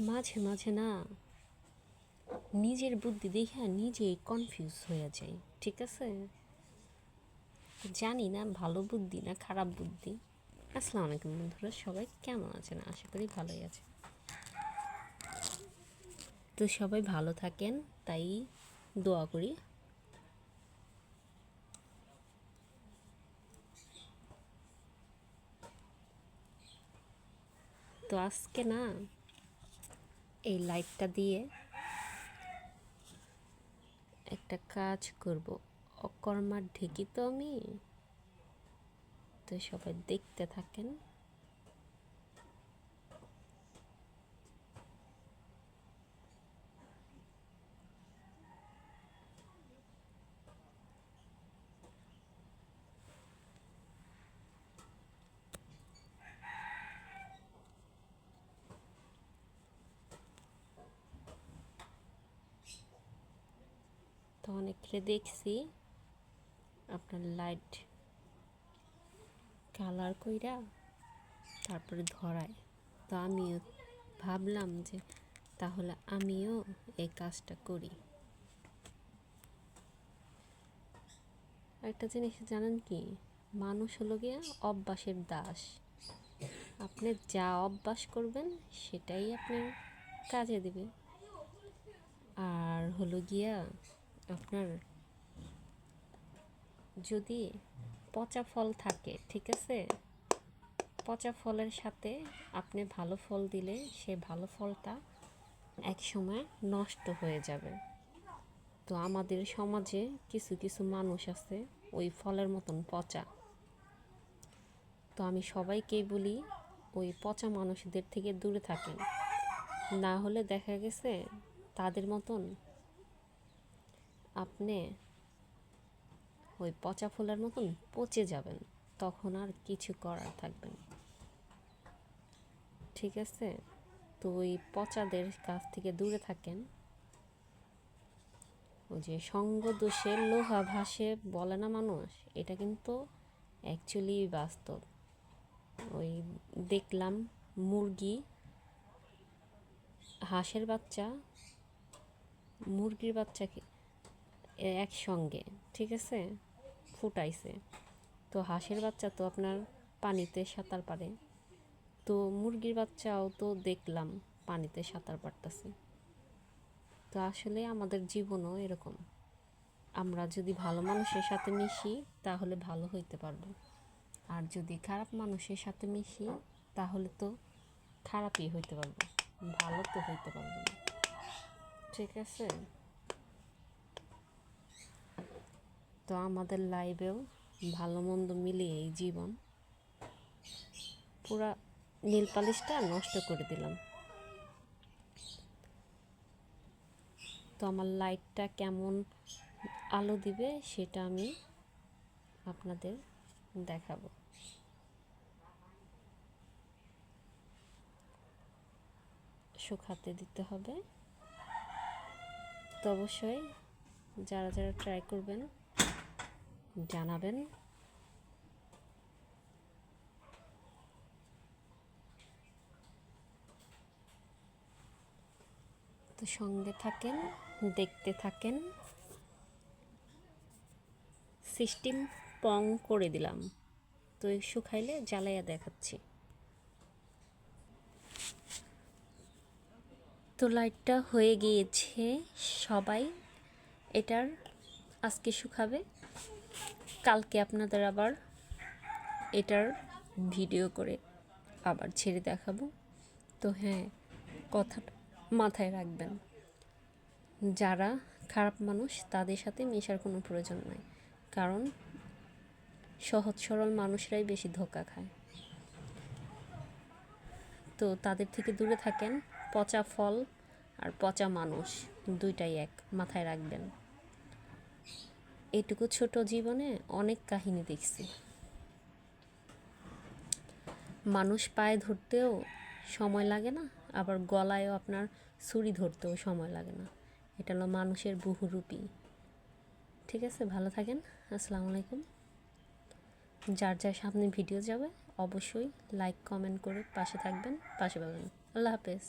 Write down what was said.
মাঝে মাঝে না নিজের বুদ্ধি দেখে নিজেই কনফিউজ হয়ে যাই। ঠিক আছে, জানি না ভালো বুদ্ধি না খারাপ বুদ্ধি। আসসালামু আলাইকুম বন্ধুরা, সবাই কেমন আছেন? আশা করি ভালোই আছে। তো সবাই ভালো থাকেন তাই দোয়া করি। তো আজকে না এই লাইটটা দিয়ে একটা কাজ করব। অকর্মার ঢেকি তো আমি। তো সবাই দেখতে থাকেন। তো অনেকরে দেখছি আপনার লাইট কালার কইরা তারপরে ধরায়। তো আমিও ভাবলাম যে তাহলে আমিও এই কাজটা করি। একটা জিনিস জানেন কি, মানুষ হলো গিয়া অভ্যাসের দাস। আপনি যা অভ্যাস করবেন সেটাই আপনার কাজে দিবে। আর হলো গিয়া আপনার যদি পচা ফল থাকে, ঠিক আছে, পচা ফলের সাথে আপনি ভালো ফল দিলে সে ভালো ফলটা এক সময় নষ্ট হয়ে যাবে। তো আমাদের সমাজে কিছু কিছু মানুষ আছে ওই ফলের মতন পচা। তো আমি সবাইকেই বলি ওই পচা মানুষদের থেকে দূরে থাকেন, না হলে দেখা গেছে তাদের মতন আপনি ওই পচা ফুলের মতন পচে যাবেন, তখন আর কিছু করার থাকবে না। ঠিক আছে, তো ওই পচাদের কাছ থেকে দূরে থাকেন। ওই যে সঙ্গ দোষে লোহা ভাসে বলে না মানুষ, এটা কিন্তু অ্যাকচুয়ালি বাস্তব। ওই দেখলাম মুরগি, হাঁসের বাচ্চা, মুরগির বাচ্চাকে একসঙ্গে, ঠিক আছে, ফুটাইছে। তো হাঁসের বাচ্চা তো আপনার পানিতে সাঁতার পারে, তো মুরগির বাচ্চাও তো দেখলাম পানিতে সাঁতার পারতেছে। তো আসলে আমাদের জীবনও এরকম, আমরা যদি ভালো মানুষের সাথে মিশি তাহলে ভালো হইতে পারবো, আর যদি খারাপ মানুষের সাথে মিশি তাহলে তো খারাপই হইতে পারবো, ভালো তো হইতে পারবো না। ঠিক আছে, তো আমাদের লাইফেও ভালো মন্দ মিলিয়ে এই জীবন। পুরা নীল পালিশটা নষ্ট করে দিলাম। তো আমার লাইটটা কেমন আলো দিবে সেটা আমি আপনাদের দেখাবো। শুকাতে দিতে হবে। তো অবশ্যই যারা যারা ট্রাই করবেন জানাবেন। তো সঙ্গে থাকেন, দেখতে থাকেন। সিস্টেম পং করে দিলাম। তো শুকাইলে জ্বালাইয়া দেখাচ্ছি। তো লাইটটা হয়ে গিয়েছে। সবাই এটার আজকে শুকাবে, কালকে আপনাদের আবার এটার ভিডিও করে আবার ছেড়ে দেখাবো। তো হ্যাঁ, কথাটা মাথায় রাখবেন, যারা খারাপ মানুষ তাদের সাথে মেশার কোনো প্রয়োজন নাই, কারণ সহজ সরল মানুষরাই বেশি ধোঁকা খায়। তো তাদের থেকে দূরে থাকেন। পচা ফল আর পচা মানুষ দুইটাই এক, মাথায় রাখবেন। এইটুকু ছোট জীবনে অনেক কাহিনী দেখছি। মানুষ পায়ে ধরতেও সময় লাগে না, আবার গলায়ও আপনার ছুরি ধরতেও সময় লাগে না। এটা হলো মানুষের বহুরূপী। ঠিক আছে, ভালো থাকেন। আসসালামু আলাইকুম। যার যার সামনে ভিডিও যাবে অবশ্যই লাইক কমেন্ট করে পাশে থাকবেন, পাশে পাবেন। আল্লাহ হাফেজ।